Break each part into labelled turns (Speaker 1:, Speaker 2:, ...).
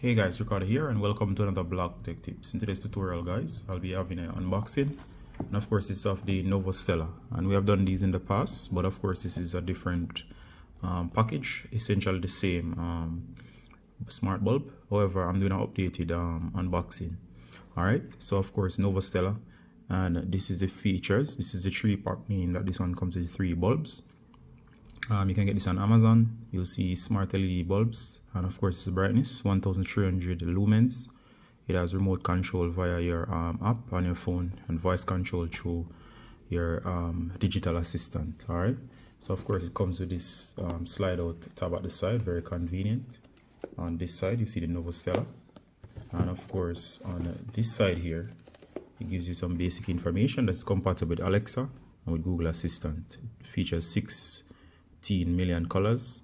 Speaker 1: Hey guys, Ricardo here and welcome to another Blog Tech Tips. In today's tutorial guys, I'll be having an unboxing and of course it's of the Novostella, and we have done these in the past, but of course this is a different package, essentially the same smart bulb. However, I'm doing an updated unboxing. Alright, so of course Novostella, and this is the features. This is the 3-pack, meaning that this one comes with 3 bulbs. You can get this on Amazon. You'll see smart LED bulbs, and of course it's brightness 1300 lumens. It has remote control via your app on your phone and voice control through your digital assistant. All right, so of course it comes with this slide out tab at the side, very convenient. On this side you see the Novostella, and of course on this side here it gives you some basic information that's compatible with Alexa and with Google Assistant. It features 16 million colors,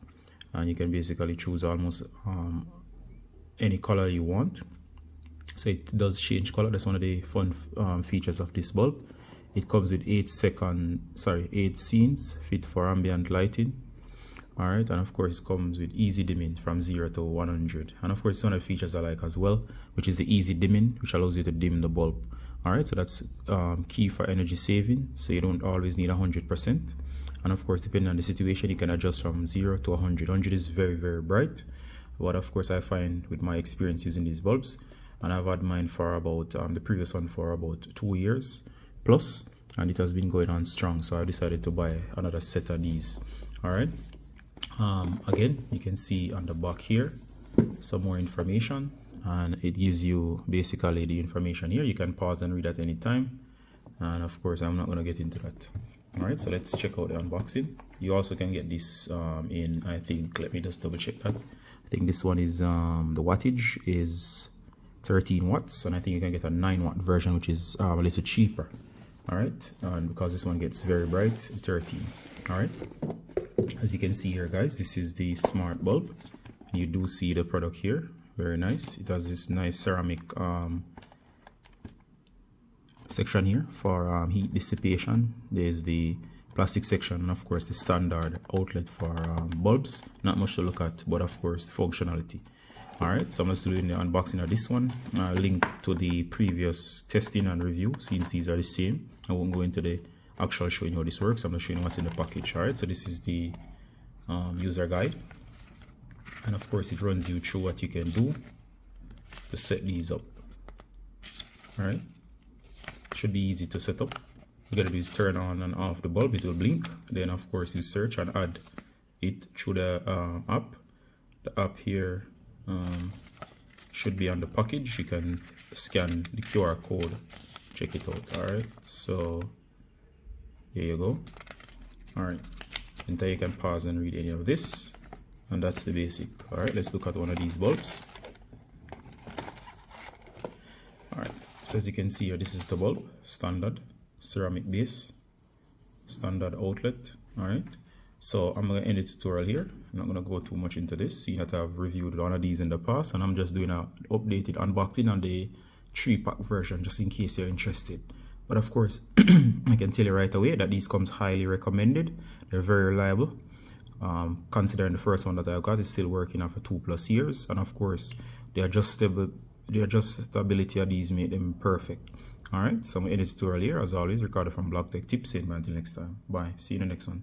Speaker 1: and you can basically choose almost any color you want. So it does change color. That's one of the fun features of this bulb. It comes with 8 scenes fit for ambient lighting. All right, and of course it comes with easy dimming from 0 to 100, and of course one of the features I like as well, which is the easy dimming, which allows you to dim the bulb. All right, so that's key for energy saving, so you don't always need 100%. And of course, depending on the situation, you can adjust from 0 to 100. 100 is very, very bright. But of course, I find with my experience using these bulbs, and I've had mine for about, the previous one for about 2 years plus, and it has been going on strong. So I decided to buy another set of these. All right. Again, you can see on the back here some more information, and it gives you basically the information here. You can pause and read at any time. And of course, I'm not going to get into that. Alright, so let's check out the unboxing. You also can get this in, I think, let me just double check that. I think this one is, the wattage is 13 watts, and I think you can get a 9-watt version, which is a little cheaper. Alright, and because this one gets very bright, 13. Alright, as you can see here guys, this is the smart bulb. You do see the product here, very nice. It has this nice ceramic section here for heat dissipation. There's the plastic section, and of course the standard outlet for bulbs. Not much to look at, but of course the functionality. All right, so I'm just doing the unboxing of this one. Link to the previous testing and review, since these are the same. I won't go into the actual showing how this works. I'm just showing what's in the package. All right, so this is the user guide, and of course it runs you through what you can do to set these up. All right, should be easy to set up. You gotta do is turn on and off the bulb, it will blink. Then of course you search and add it through the app. The app here should be on the package. You can scan the QR code, check it out. All right, so here you go. All right, and then you can pause and read any of this, and that's the basic. All right, let's look at one of these bulbs. All right, so as you can see here, this is the bulb, standard ceramic base, standard outlet. All right, so I'm going to end the tutorial here. I'm not going to go too much into this, seeing that I've reviewed one of these in the past, and I'm just doing an updated unboxing on the 3-pack version, just in case you're interested. But of course, I can tell you right away that these comes highly recommended. They're very reliable. Considering the first one that I got is still working after 2+ years, and of course the adjustability of these make them perfect. All right, so I'm going to end the tutorial here. As always, Ricardo from Blog Tech Tips. Until next time, bye. See you in the next one.